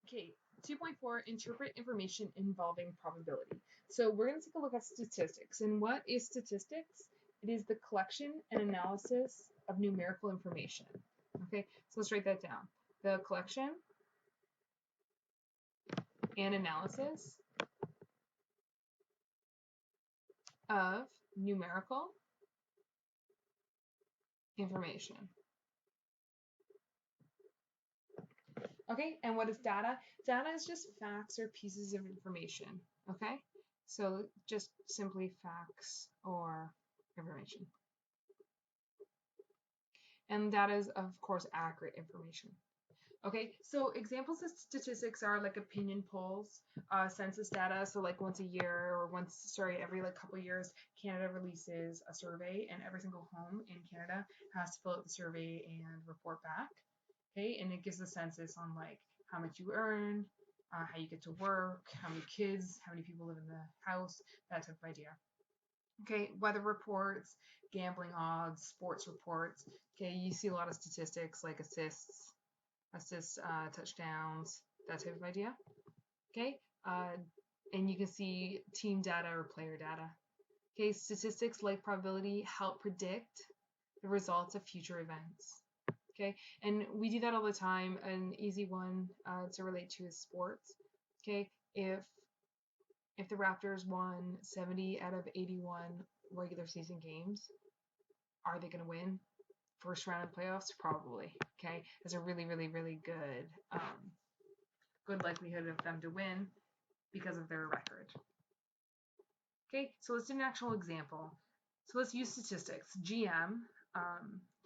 Okay, 2.4, interpret information involving probability. So we're going to take a look at statistics. And what is statistics? It is the collection and analysis of numerical information. Okay, so let's write that down. The collection and analysis of numerical information. Okay, and what is data? Data is just facts or pieces of information. Okay, so just simply facts or information. And that is, of course, accurate information. Okay, so examples of statistics are like opinion polls, census data. So like once a year or every like couple of years, Canada releases a survey, and every single home in Canada has to fill out the survey and report back. Okay, and it gives a census on like how much you earn, how you get to work, how many kids, how many people live in the house, that type of idea. Okay, weather reports, gambling odds, sports reports. Okay, you see a lot of statistics like assists, touchdowns, that type of idea. Okay, and you can see team data or player data. Okay, statistics like probability help predict the results of future events. Okay, and we do that all the time. An easy one to relate to is sports. Okay, if the Raptors won 70 out of 81 regular season games, are they going to win first round of playoffs? Probably. Okay, there's a really, really, really good likelihood of them to win because of their record. Okay, so let's do an actual example. So let's use statistics. GM,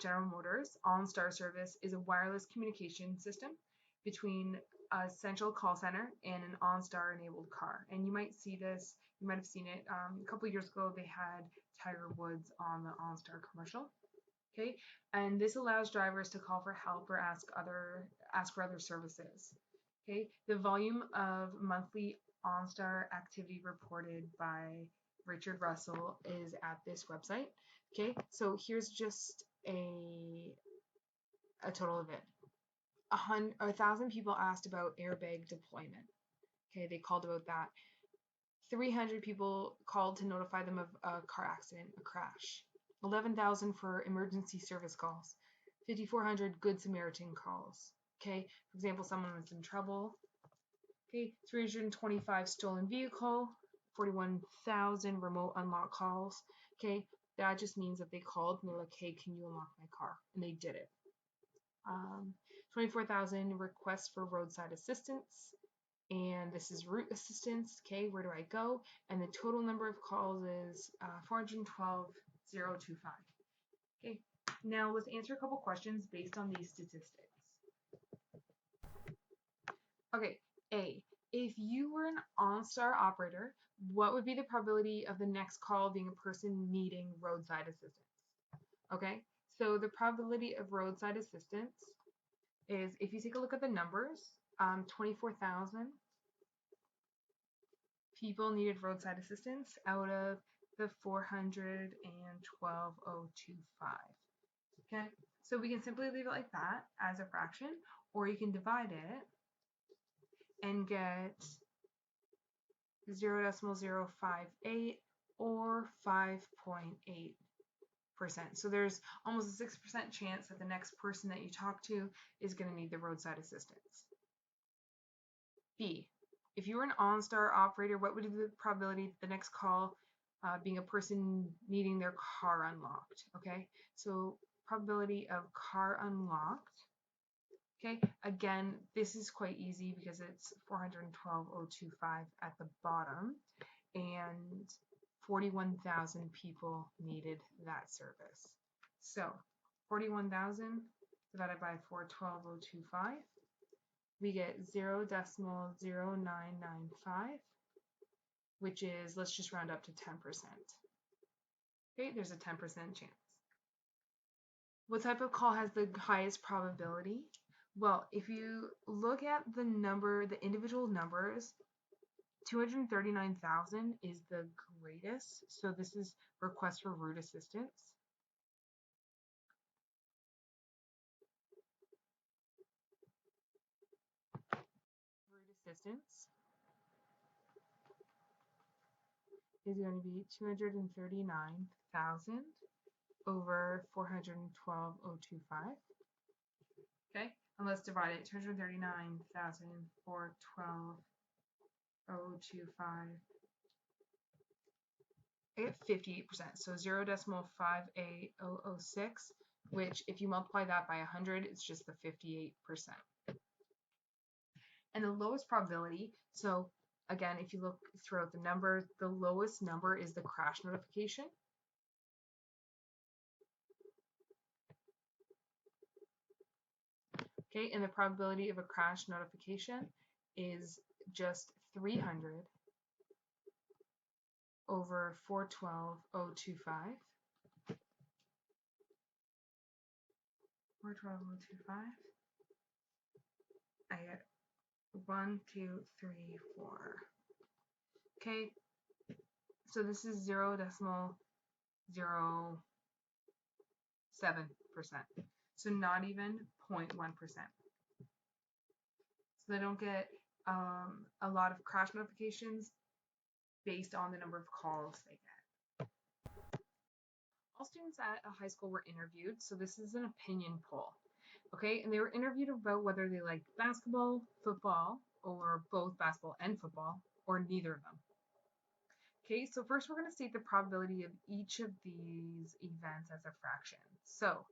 General Motors, OnStar service is a wireless communication system between a central call center and an OnStar enabled car. And you might see this, you might have seen it a couple of years ago. They had Tiger Woods on the OnStar commercial. Okay, and this allows drivers to call for help or ask for other services. Okay, the volume of monthly OnStar activity reported by Richard Russell is at this website. Okay, so here's just a total of it. 1,000 people asked about airbag deployment. Okay, they called about that. 300 people called to notify them of a car accident, a crash. 11,000 for emergency service calls. 5,400 Good Samaritan calls. Okay, for example, someone was in trouble. Okay, 325 stolen vehicle, 41,000 remote unlock calls. Okay, that just means that they called and they're like, hey, can you unlock my car? And they did it. 24,000 requests for roadside assistance. And this is route assistance. Okay, where do I go? And the total number of calls is 412,025. Okay, now let's answer a couple questions based on these statistics. Okay, A, if you were an OnStar operator, what would be the probability of the next call being a person needing roadside assistance? Okay, so the probability of roadside assistance is, if you take a look at the numbers, 24,000 people needed roadside assistance out of the 412,025. Okay, so we can simply leave it like that as a fraction, or you can divide it and get 0.058 or 5.8%. So there's almost a 6% chance that the next person that you talk to is going to need the roadside assistance. B, if you were an OnStar operator, what would be the probability of the next call being a person needing their car unlocked? Okay, so probability of car unlocked. Okay, again, this is quite easy because it's 412,025 at the bottom, and 41,000 people needed that service. So 41,000 divided by 412,025, we get 0.0995, which is, let's just round up to 10%. Okay, there's a 10% chance. What type of call has the highest probability? Well, if you look at the individual numbers, 239,000 is the greatest. So this is request for route assistance. distance is going to be 239,000 over 412,025. Okay, and let's divide it. 239,000 for 12,025. I get 58%, so 0.5806, which if you multiply that by 100, it's just the 58%. And the lowest probability, so again, if you look throughout the numbers, the lowest number is the crash notification. Okay, and the probability of a crash notification is just 300 over 412,025. 412,025. I get 1, 2, 3, 4. Okay, so this is 0.07%. So not even 0.1%. So they don't get a lot of crash notifications based on the number of calls they get. All students at a high school were interviewed, so this is an opinion poll. Okay, and they were interviewed about whether they liked basketball, football, or both basketball and football, or neither of them. Okay, so first we're going to state the probability of each of these events as a fraction. So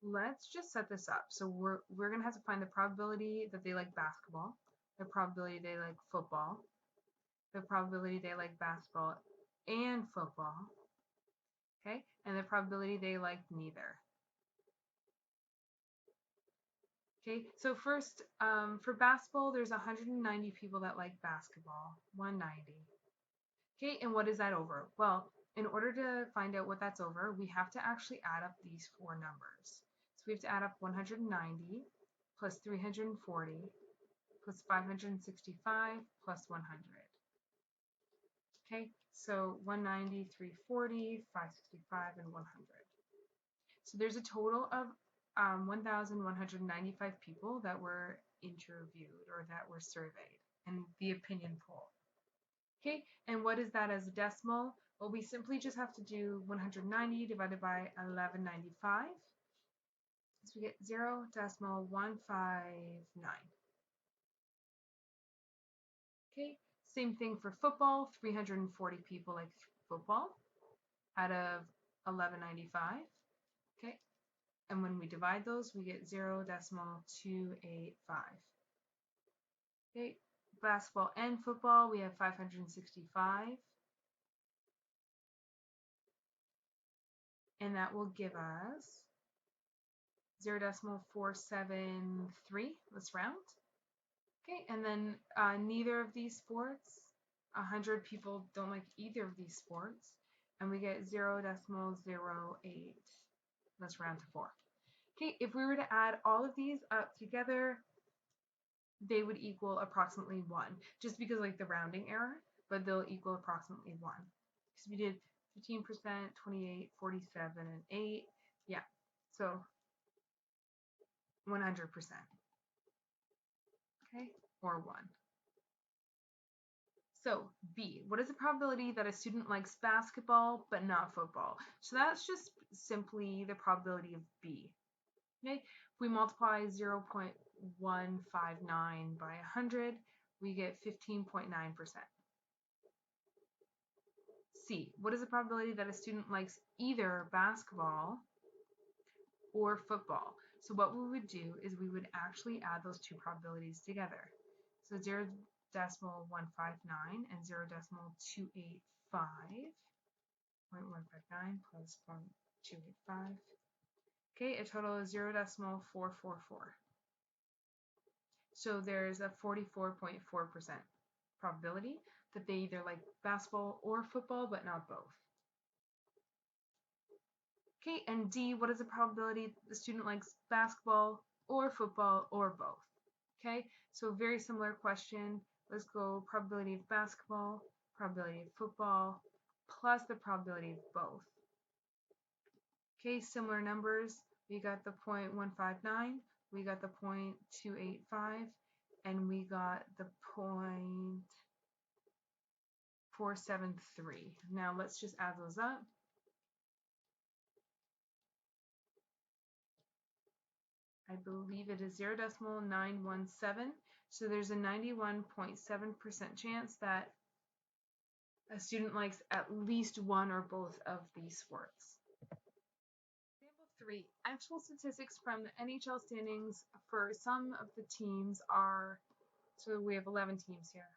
let's just set this up. So we're going to have to find the probability that they like basketball, the probability they like football, the probability they like basketball and football, okay, and the probability they like neither. Okay, so first, for basketball, there's 190 people that like basketball, 190. Okay, and what is that over? Well, in order to find out what that's over, we have to actually add up these four numbers. So we have to add up 190 plus 340 plus 565 plus 100. Okay, so 190, 340, 565, and 100. So there's a total of 1,195 people that were interviewed or that were surveyed in the opinion poll. Okay, and what is that as a decimal? Well, we simply just have to do 190 divided by 1195. So we get 0.159. Okay, same thing for football, 340 people like football out of 1195. Okay, and when we divide those, we get 0.285. Okay, basketball and football, we have 565. And that will give us 0.473. Let's round. Okay, and then neither of these sports, 100 people don't like either of these sports, and we get 0.08. Let's round to 4. Okay, if we were to add all of these up together, they would equal approximately 1, just because like the rounding error, but they'll equal approximately 1. Because we did 15%, 28, 47, and 8. Yeah, so 100%. Okay, or 1. So B, what is the probability that a student likes basketball but not football? So that's just simply the probability of B. Okay, if we multiply 0.159 by 100, we get 15.9%. C, what is the probability that a student likes either basketball or football? So what we would do is we would actually add those two probabilities together. So 0.159 and 0.285. 0.159 plus 0.285. Okay, a total of 0.444. So there's a 44.4% probability that they either like basketball or football, but not both. Okay, and D, what is the probability the student likes basketball or football or both? Okay, so very similar question. Let's go probability of basketball, probability of football, plus the probability of both. Okay, similar numbers. We got the 0.159, we got the 0.285, and we got the 0.473. Now let's just add those up. I believe it is 0.917. So there's a 91.7% chance that a student likes at least one or both of these sports. Example 3. Actual statistics from the NHL standings for some of the teams are, so we have 11 teams here.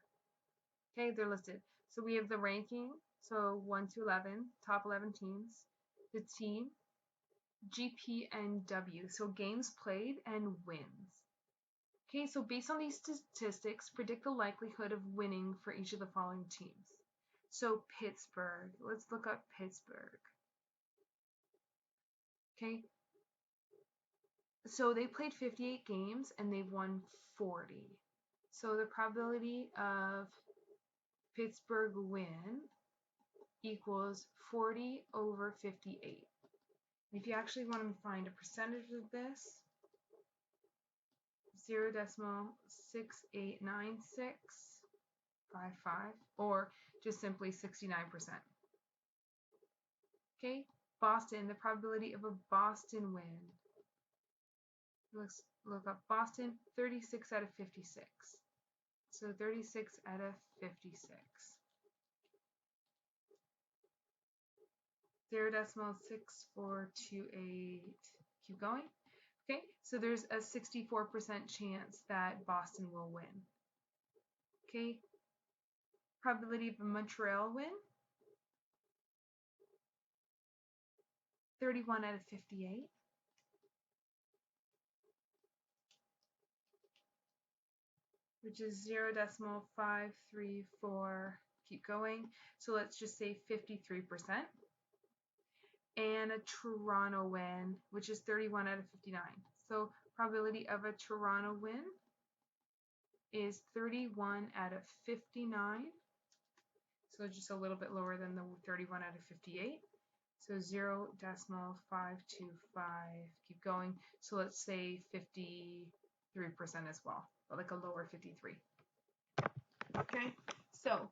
Okay, they're listed. So we have the ranking, so 1 to 11, top 11 teams, the team, GP and W, so games played and wins. Okay, so based on these statistics, predict the likelihood of winning for each of the following teams. So Pittsburgh, let's look up Pittsburgh. Okay, so they played 58 games and they've won 40. So the probability of Pittsburgh win equals 40 over 58. If you actually want to find a percentage of this, 0.689655, or just simply 69%. Okay, Boston, the probability of a Boston win. Let's look up Boston, 36 out of 56. So 36 out of 56. 0.6428. Keep going. Okay, so there's a 64% chance that Boston will win. Okay, probability of a Montreal win, 31 out of 58. Which is 0.534. Keep going. So let's just say 53%. And a Toronto win, which is 31 out of 59. So probability of a Toronto win is 31 out of 59. So just a little bit lower than the 31 out of 58. So 0.525. Keep going. So let's say 53% as well, but like a lower 53. Okay, so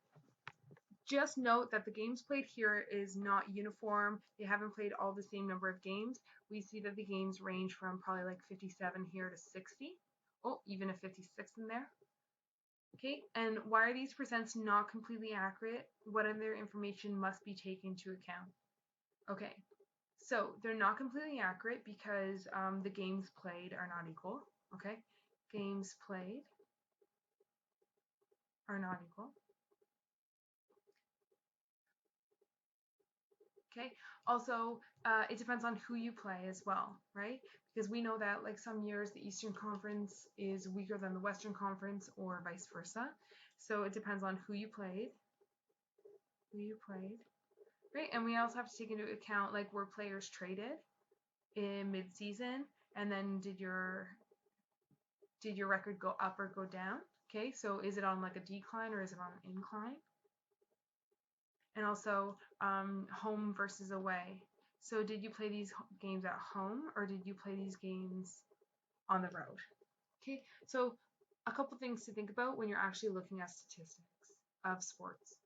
just note that the games played here is not uniform. They haven't played all the same number of games. We see that the games range from probably like 57 here to 60. Oh, even a 56 in there. Okay, and why are these percents not completely accurate? What other information must be taken into account? Okay, so they're not completely accurate because the games played are not equal. Okay, games played are not equal. Okay, also it depends on who you play as well, right? Because we know that like some years the Eastern Conference is weaker than the Western Conference or vice versa. So it depends on who you played, right? And we also have to take into account like were players traded in mid-season, and then did your record go up or go down? Okay, so is it on like a decline or is it on an incline? And also home versus away. So did you play these games at home or did you play these games on the road? Okay, so a couple things to think about when you're actually looking at statistics of sports.